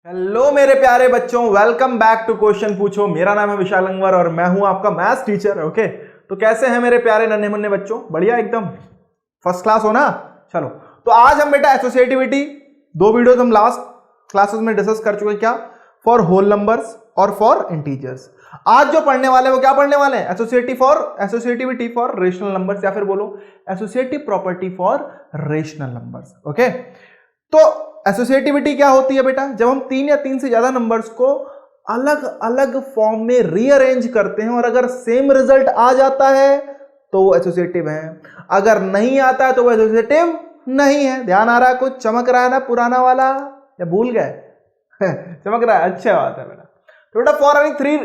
Hello मेरे प्यारे बच्चों, वेलकम बैक टू क्वेश्चन पूछो। मेरा नाम है विशाल अंगवर और मैं हूं आपका मैथ्स टीचर। ओके, तो कैसे हैं मेरे प्यारे नन्हे मुन्ने बच्चों? बढ़िया, एकदम फर्स्ट क्लास हो ना। चलो, तो आज हम बेटा एसोसिएटिविटी दो वीडियोस हम लास्ट क्लासेस में डिस्कस कर चुके। क्या? फॉर होल नंबर्स और फॉर इंटीजर्स। आज जो पढ़ने वाले हैं वो क्या पढ़ने वाले हैं? एसोसिएटिविटी फॉर रेशनल नंबर्स, या फिर बोलो associative property for rational numbers. Okay, तो एसोसिएटिविटी क्या होती है बेटा? जब हम तीन या तीन से ज्यादा नंबर्स को अलग अलग फॉर्म में रीअरेंज करते हैं और अगर सेम रिजल्ट आ जाता है तो वो एसोसिएटिव है, अगर नहीं आता है तो वो एसोसिएटिव नहीं है। ध्यान आ रहा है? कुछ चमक रहा है ना पुराना वाला, या भूल गए? चमक रहा है, अच्छा बात है बेटा। तो बेटा for any three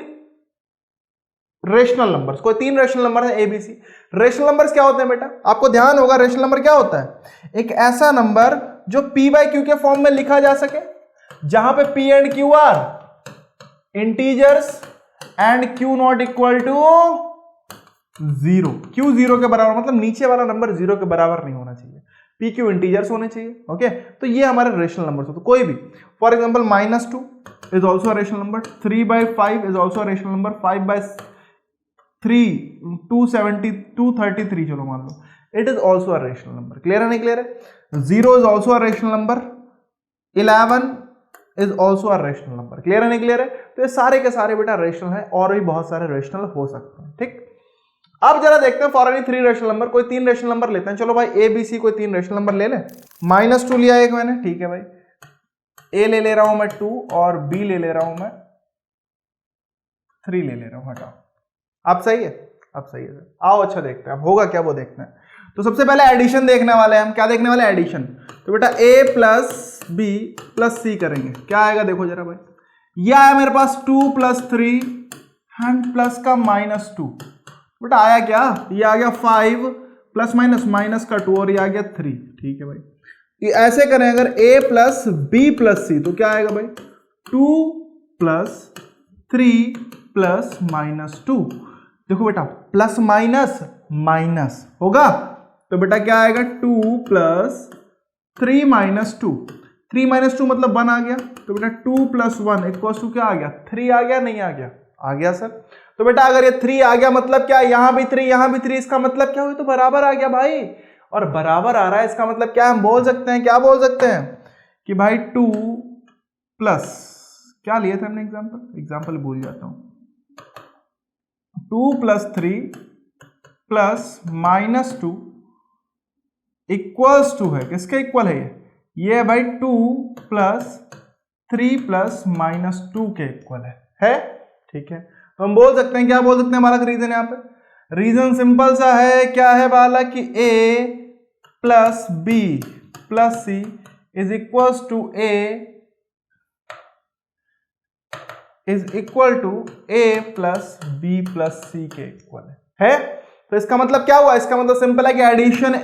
rational numbers, कोई तीन रेशनल नंबर है एबीसी। रेशनल नंबर्स क्या होते हैं बेटा? आपको ध्यान होगा, रेशनल नंबर क्या होता है? एक ऐसा नंबर जो p बाई क्यू के फॉर्म में लिखा जा सके, जहां पे p and q are integers and q not equal to zero. q zero के बराबर, मतलब नीचे वाला नंबर जीरो के बराबर नहीं होना चाहिए, p q इंटीजर्स होने चाहिए। ओके, तो ये हमारे रेशनल नंबर्स होते, कोई भी। For example -2 is also rational number, 3/5 is also rational number, 5/3 233 चलो मान लो, it is also a rational number. Clear है नहीं क्लियर है? 0 is also a rational number, 11 is also a rational number. Clear है नहीं क्लियर है? तो ये सारे के सारे बेटा रेशनल है, और भी बहुत सारे रेशनल हो सकते हैं। ठीक, अब जरा देखते हैं for any three rational number, कोई तीन रेशनल नंबर लेते हैं। चलो भाई ए बी सी कोई तीन रेशनल नंबर ले लें। -2 लिया एक मैंने, ठीक है भाई। ए ले रहा हूं मैं 2 और बी ले रहा हूं मैं 3 ले रहा हूं। हटाओ, अब सही है? अब सही है सर। आओ अच्छा देखते हैं अब होगा क्या, वो देखते हैं। तो सबसे पहले एडिशन देखने वाले हैं हम। क्या देखने वाले हैं? एडिशन। तो बेटा a प्लस बी प्लस सी करेंगे, क्या आएगा देखो जरा भाई। यह आया मेरे पास 2 + 3 एंड प्लस का -2। बेटा आया क्या? ये आ गया 5 प्लस माइनस का 2 और ये आ गया 3। ठीक है भाई, ये ऐसे करें अगर a प्लस बी प्लस सी, तो क्या आएगा भाई? 2 + 3 प्लस -2। देखो बेटा प्लस माइनस होगा, तो बेटा क्या आएगा? 2 + 3 - 2। 3 - 2 मतलब 1 आ गया, तो बेटा 2 + 1 = क्या आ गया? 3 आ गया, नहीं आ गया? आ गया सर। तो बेटा अगर ये 3 आ गया मतलब क्या? यहां भी 3 यहां भी 3, इसका मतलब क्या हुआ? तो बराबर आ गया भाई। और बराबर आ रहा है, इसका मतलब क्या हम बोल सकते हैं? क्या बोल सकते हैं कि भाई 2 प्लस, क्या लिए थे हमने एग्जाम्पल भूल जाता हूं। 2 + 3 प्लस -2 इक्वल्स टू है, किसके इक्वल है ये है भाई 2 + 3 प्लस -2 के इक्वल है? ठीक है, तो हम बोल सकते हैं, क्या बोल सकते हैं? हमारा रीजन यहाँ पे, रीजन सिंपल सा है। क्या है बालक? कि a plus B plus C is equals to a plus B plus C के इक्वल है? तो इसका मतलब क्या हुआ? इसका मतलब सिंपल है कि एडिशन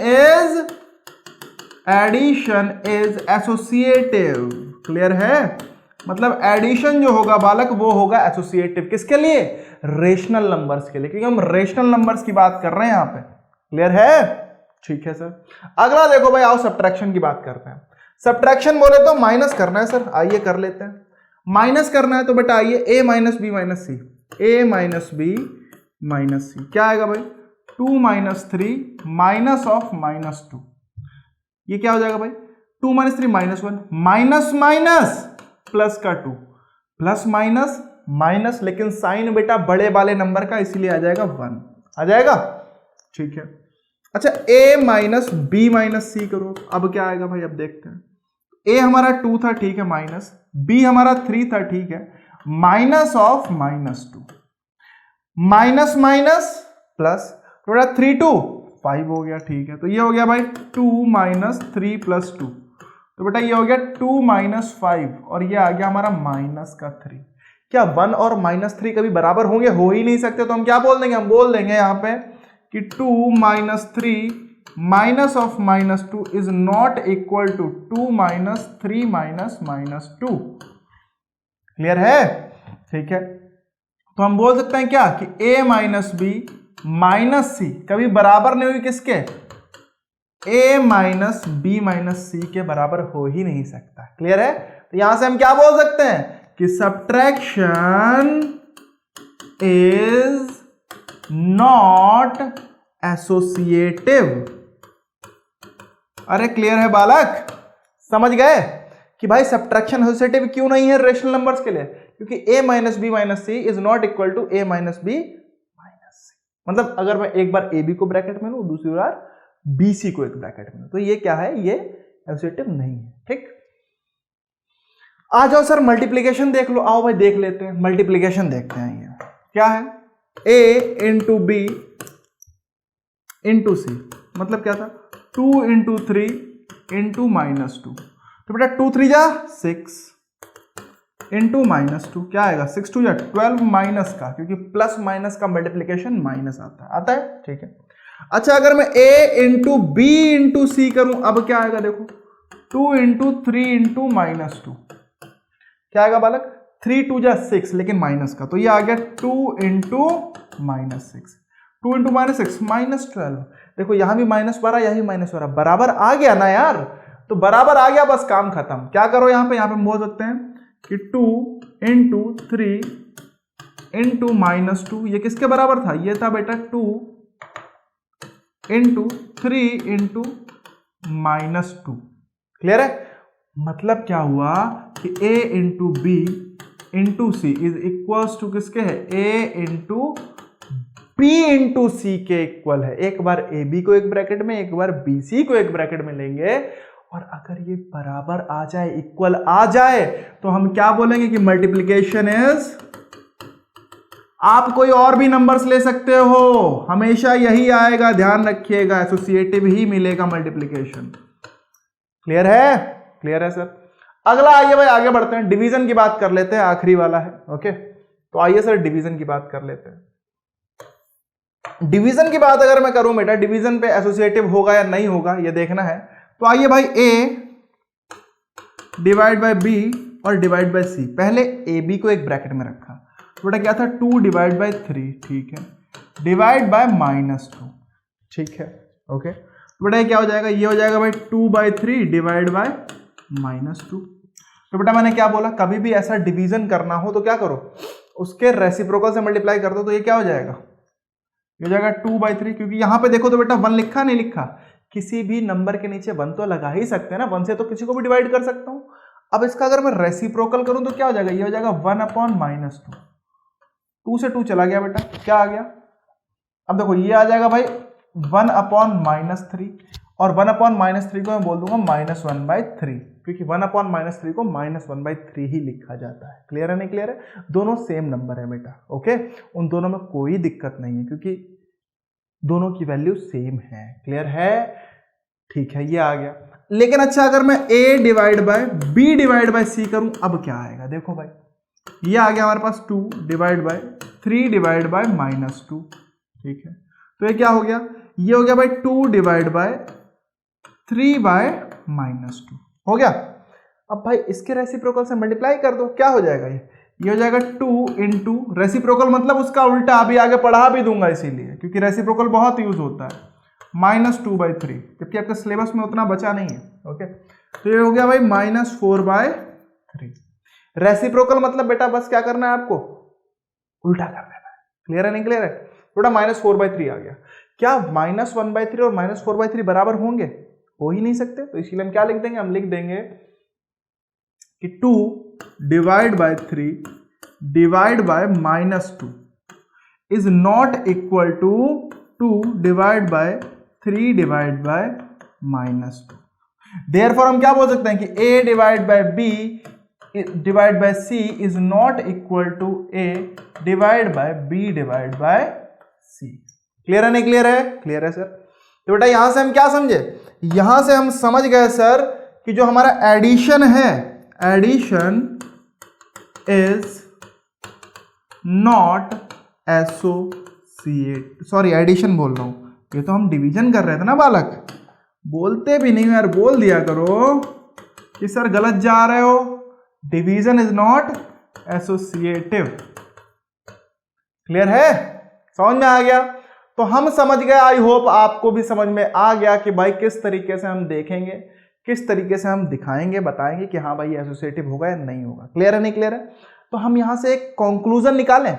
इज एसोसिएटिव। क्लियर है? मतलब एडिशन जो होगा बालक वो होगा एसोसिएटिव। किसके लिए? रेशनल नंबर्स के लिए, क्योंकि हम रेशनल नंबर्स की बात कर रहे हैं यहां पे। क्लियर है? ठीक है सर। अगला देखो भाई, आओ सब्ट्रैक्शन की बात करते हैं। सब्ट्रैक्शन बोले तो माइनस करना है सर, आइए कर लेते हैं। माइनस करना है तो बेटा आइए a - b - c, a - b - c क्या आएगा भाई? 2 - 3 -2। ये क्या हो जाएगा भाई? 2 - 3 -1, माइनस प्लस का 2, प्लस माइनस, लेकिन साइन बेटा बड़े वाले नंबर का, इसीलिए आ जाएगा 1 आ जाएगा। ठीक है, अच्छा a - b - c करो, अब क्या आएगा भाई? अब देखते हैं। a हमारा 2 था, ठीक है, माइनस, b हमारा 3 था, ठीक है, -2 माइनस प्लस, थोड़ा 3 2 5 हो गया। ठीक है, तो ये हो गया भाई 2 - 3 + 2, तो बेटा ये हो गया 2 - 5 और ये आ गया हमारा -3। क्या 1 और -3 कभी बराबर होंगे? हो ही नहीं सकते। तो हम क्या बोल देंगे? हम बोल देंगे यहां पे कि 2 - 3 -2 is not equal to 2 - 3 -2। Clear है? ठीक है, तो हम बोल सकते हैं क्या कि a - b - c कभी बराबर नहीं हुई किसके? a - b - c के बराबर हो ही नहीं सकता। क्लियर है? तो यहां से हम क्या बोल सकते हैं कि सब्ट्रैक्शन इज नॉट एसोसिएटिव। अरे क्लियर है बालक, समझ गए कि भाई सब्ट्रैक्शन एसोसिएटिव क्यों नहीं है रेशनल नंबर्स के लिए, क्योंकि a minus B minus C is not equal to a minus B minus C. मतलब अगर मैं एक बार a b को ब्रैकेट में लूं, दूसरी बार b c को एक ब्रैकेट में लूं, तो ये क्या है, ये एसोसिएटिव नहीं है। ठीक, आ जाओ सर मल्टीप्लीकेशन देख लो। आओ भाई देख लेते हैं, मल्टीप्लीकेशन देखते हैं। ये क्या है, a इंटू बी इंटू सी, मतलब क्या था 2 इंटू 3 इंटू -2। तो बेटा 2 3 जा 6 इंटू -2 क्या आएगा, 6 2 जा 12 माइनस का, क्योंकि प्लस माइनस का मल्टीप्लीकेशन माइनस आता है। ठीक है, अच्छा अगर मैं a इंटू बी इंटू सी करूं, अब क्या आएगा देखो, 2 इंटू 3 इंटू -2 क्या आएगा बालक, 3 2 जा 6 लेकिन माइनस का, तो ये आ गया 2 इंटू -6, 2 इंटू -6 -12। देखो यहां भी -12 यहां भी -12, बराबर आ गया ना यार, तो बराबर आ गया, बस काम खत्म। क्या करो यहाँ पे बोल सकते हैं कि 2 इंटू 3 इंटू -2 ये किसके बराबर था, ये था बेटा 2 इंटू 3 इंटू -2। क्लियर है, मतलब क्या हुआ कि a into b into c is equals to किसके है, a into b into c के इक्वल है। एक बार ए बी को एक ब्रैकेट में, एक बार बी सी को एक ब्रैकेट में लेंगे, और अगर ये बराबर आ जाए, इक्वल आ जाए, तो हम क्या बोलेंगे कि मल्टीप्लीकेशन इज, आप कोई और भी नंबर्स ले सकते हो, हमेशा यही आएगा, ध्यान रखिएगा, एसोसिएटिव ही मिलेगा मल्टीप्लीकेशन। क्लियर है, क्लियर है सर। अगला आइए भाई आगे बढ़ते हैं, डिवीजन की बात कर लेते हैं, आखिरी वाला है। ओके, तो आइए सर डिवीजन की बात कर लेते हैं। डिवीजन की बात अगर मैं करूं बेटा, डिवीजन पे एसोसिएटिव होगा या नहीं होगा ये देखना है। तो आइए भाई a डिवाइड बाय b और डिवाइड बाय c, पहले a b को एक ब्रैकेट में रखा, तो बेटा क्या था 2 डिवाइड बाय 3, ठीक है, डिवाइड बाय -2, ठीक है। ओके, तो बेटा ये क्या हो जाएगा, ये हो जाएगा भाई 2/3 डिवाइड बाय -2। तो बेटा मैंने क्या बोला, कभी भी ऐसा डिवीजन करना हो तो क्या करो, उसके रेसिप्रोकल से मल्टीप्लाई कर दो, तो ये क्या हो जाएगा, ये हो जाएगा 2/3, क्योंकि यहां पे देखो तो बेटा 1 लिखा नहीं लिखा, किसी भी नंबर के नीचे 1 तो लगा ही सकते हैं ना, 1 से तो किसी को भी डिवाइड कर सकता हूं। अब इसका अगर मैं रेसिप्रोकल करूं तो क्या हो जाएगा, ये हो जाएगा 1/-2, 2 से 2 चला गया बेटा, क्या आ गया, अब देखो ये आ जाएगा भाई 1/-3, और 1/-3 को मैं बोल दूंगा -1/3, क्योंकि 1/-3 को -1/3 ही लिखा जाता है। क्लियर है नहीं क्लियर है, दोनों सेम नंबर है बेटा। ओके, उन दोनों में कोई दिक्कत नहीं है, क्योंकि दोनों की वैल्यू सेम है। क्लियर है, ठीक है, ये आ गया। लेकिन अच्छा अगर मैं a divide by b divide by c करूं, अब क्या आएगा, देखो भाई ये आ गया हमारे पास 2 डिवाइड बाय 3 डिवाइड बाय -2, ठीक है। तो ये क्या हो गया, ये हो गया भाई 2 डिवाइड बाय 3 बाय -2 हो गया। अब भाई इसके रेसिप्रोकल से मल्टीप्लाई कर दो, क्या हो जाएगा, ये हो जाएगा 2 इंटू रेसिप्रोकल, मतलब उसका उल्टा, अभी आगे पढ़ा भी दूंगा इसीलिए, क्योंकि रेसिप्रोकल बहुत यूज होता है, -2/3, जबकि आपके सिलेबस में उतना बचा नहीं है। ओके, तो ये हो गया भाई -4/3। रेसिप्रोकल मतलब बेटा बस क्या करना है आपको, उल्टा कर देना है। क्लियर है नहीं क्लियर है, थोड़ा -4/3 आ गया। क्या -1/3 और -4/3 बराबर होंगे, हो ही नहीं सकते, तो इसीलिए हम क्या लिख देंगे, हम लिख देंगे कि 2 divide by 3 divide by -2 is not equal to 2 divide by 3 divide by -2। Therefore हम क्या बोल सकते हैं कि a divide by b divide by c is not equal to a divide by b divide by c। Clear है नहीं clear है, clear है सर। तो बेटा यहां से हम क्या समझे, यहां से हम समझ गए सर कि जो हमारा एडिशन है, addition is not associate, sorry addition बोल रहा हूं, ये तो हम डिवीजन कर रहे थे ना बालक, बोलते भी नहीं यार, बोल दिया करो कि सर गलत जा रहे हो, division is not associative. Clear है, समझ में आ गया। तो हम समझ गए, आई होप आपको भी समझ में आ गया कि भाई किस तरीके से हम देखेंगे किस तरीके से हम दिखाएंगे, बताएंगे कि हाँ भाई एसोसिएटिव होगा या नहीं होगा। क्लियर है नहीं क्लियर है? तो हम यहां से एक कंक्लूजन निकालें,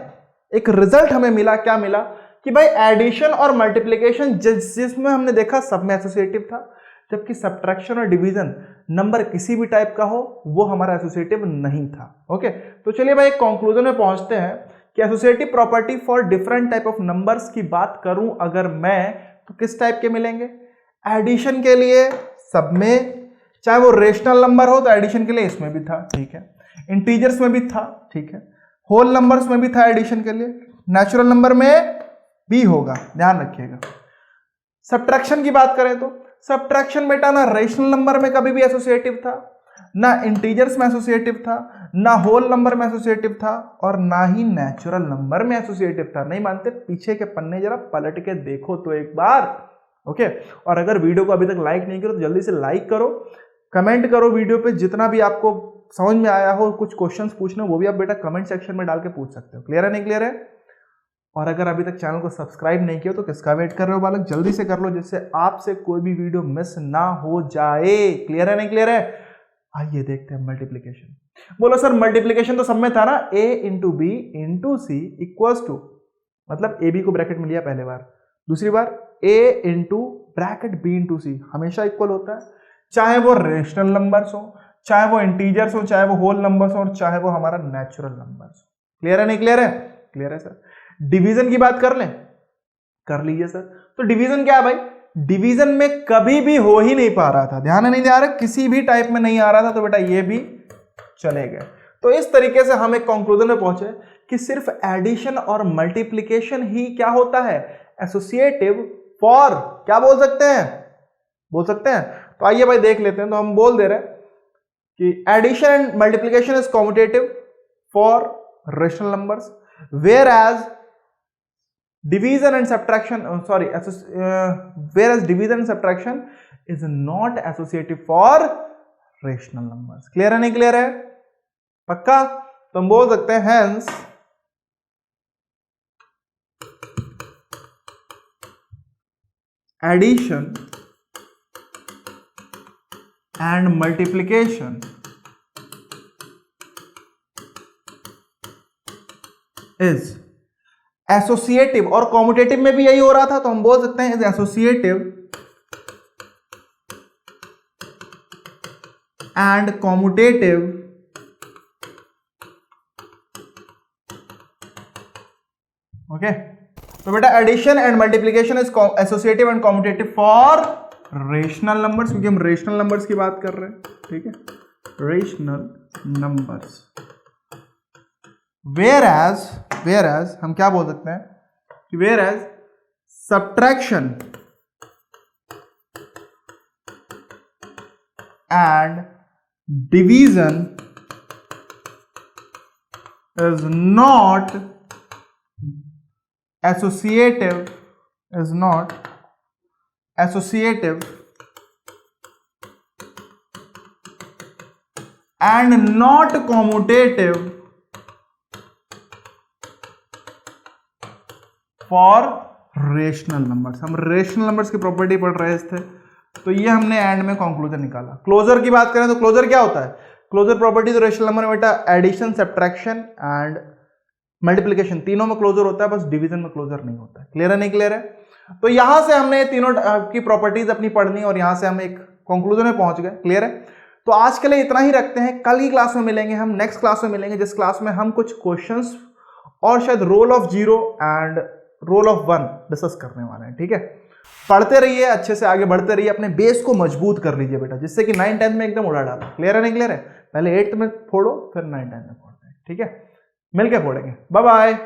एक रिजल्ट हमें मिला, क्या मिला कि भाई एडिशन और मल्टीप्लिकेशन जिसमें हमने देखा सब में एसोसिएटिव था, जबकि सब्ट्रैक्शन और डिवीजन नंबर किसी भी टाइप का हो वो हमारा एसोसिएटिव नहीं था। ओके, तो चलिए भाई एक कंक्लूजन में पहुंचते हैं कि associative property for different type of numbers की बात करूं अगर मैं, तो किस टाइप के मिलेंगे? एडिशन के लिए सब में, चाहे वो रेशनल नंबर हो तो एडिशन के लिए इसमें भी था, ठीक है, इंटीजर्स में भी था, ठीक है, होल नंबर्स में भी था एडिशन के लिए, नेचुरल नंबर में भी होगा, ध्यान रखिएगा। सब्ट्रैक्शन की बात करें तो सब्ट्रैक्शन बेटा ना रेशनल नंबर में कभी भी एसोसिएटिव था, ना इंटीजर्स में एसोसिएटिव था, ना होल नंबर में एसोसिएटिव था, और ना ही नेचुरल नंबर में एसोसिएटिव था। नहीं मानते? पीछे के पन्ने जरा पलट के देखो तो एक बार। ओके, और अगर वीडियो को अभी तक लाइक नहीं करो तो जल्दी से लाइक करो, कमेंट करो वीडियो पे, जितना भी आपको समझ में आया हो, कुछ क्वेश्चंस पूछना वो भी आप बेटा कमेंट सेक्शन में डाल के पूछ सकते हो। क्लियर है नहीं क्लियर है? और अगर अभी तक चैनल को सब्सक्राइब नहीं किया तो किसका वेट कर रहे हो बालक, जल्दी से कर लो, जिससे आपसे कोई भी वीडियो मिस ना हो जाए। क्लियर है नहीं क्लियर है? आइए देखते हैं मल्टीप्लिकेशन। बोलो सर मल्टीप्लिकेशन तो सब में था ना, a into b into c equals to, मतलब ए बी को ब्रैकेट में लिया पहले बार, दूसरी बार a into bracket b into C हमेशा इक्वल होता है, चाहे वो रेशनल नंबर्स हो, चाहे वो इंटीजर्स हो, चाहे वो होल नंबर्स हो, और चाहे वो हमारा नेचुरल नंबर्स हो। क्लियर है नहीं क्लियर है? क्लियर है सर। डिवीजन की बात कर लें, कर लीजिए सर। तो डिवीजन क्या है भाई? डिवीजन में कभी भी हो ही नहीं पा रहा था, ध्यान नहीं आ रहा, किसी भी टाइप में नहीं आ रहा था, तो बेटा ये भी चले गए। तो इस तरीके से हम एक कंक्लूजन में पहुंचे कि सिर्फ एडिशन और मल्टीप्लिकेशन ही क्या होता है? एसोसिएटिव फॉर, क्या बोल सकते हैं? बोल सकते हैं। तो आइए भाई देख लेते हैं। तो हम बोल दे रहे हैं कि addition and multiplication is commutative for rational numbers, whereas division and subtraction whereas division and subtraction is not associative for rational numbers। Clear है नहीं क्लियर है? पक्का? तो हम बोल सकते हैं hence addition and multiplication is associative, और कॉम्यूटेटिव में भी यही हो रहा था, तो हम बोल सकते हैं is associative and commutative okay. तो बेटा addition and multiplication is associative and commutative for rational numbers, क्योंकि हम रेशनल नंबर्स की बात कर रहे हैं, ठीक है, रेशनल नंबर्स। whereas हम क्या बोल सकते हैं कि whereas subtraction and division is not associative and not commutative for rational numbers. हम रेशनल नंबर्स की प्रॉपर्टी पढ़ रहे थे, तो ये हमने एंड में कंक्लूजन निकाला। क्लोजर की बात करें तो क्लोजर क्या होता है? क्लोजर प्रॉपर्टी तो रेशनल नंबर में बेटा एडिशन, सब्ट्रैक्शन एंड मल्टीप्लिकेशन तीनों में क्लोजर होता है, बस डिवीजन में क्लोजर नहीं होता है। क्लियर है नहीं क्लियर है? तो यहां से हमने तीनों की प्रॉपर्टीज अपनी पढ़नी और यहां से हम एक कंक्लूजन में पहुंच गए। क्लियर है? तो आज के लिए इतना ही रखते हैं, कल की क्लास में मिलेंगे हम, नेक्स्ट क्लास में मिलेंगे, जिस क्लास में हम कुछ क्वेश्चंस और शायद role of 0 and role of 1 discuss करने वाले हैं। ठीक है, पढ़ते रहिए, अच्छे से आगे बढ़ते रहिए, अपने बेस को मजबूत कर लीजिए बेटा, जिससे कि 9 10 में एकदम उड़ा डालो। क्लियर है नहीं क्लियर है? पहले 8th में फोड़ो, फिर 9 10 में फोड़ते हैं। ठीक है, मिलके फोड़ेंगे। Bye bye.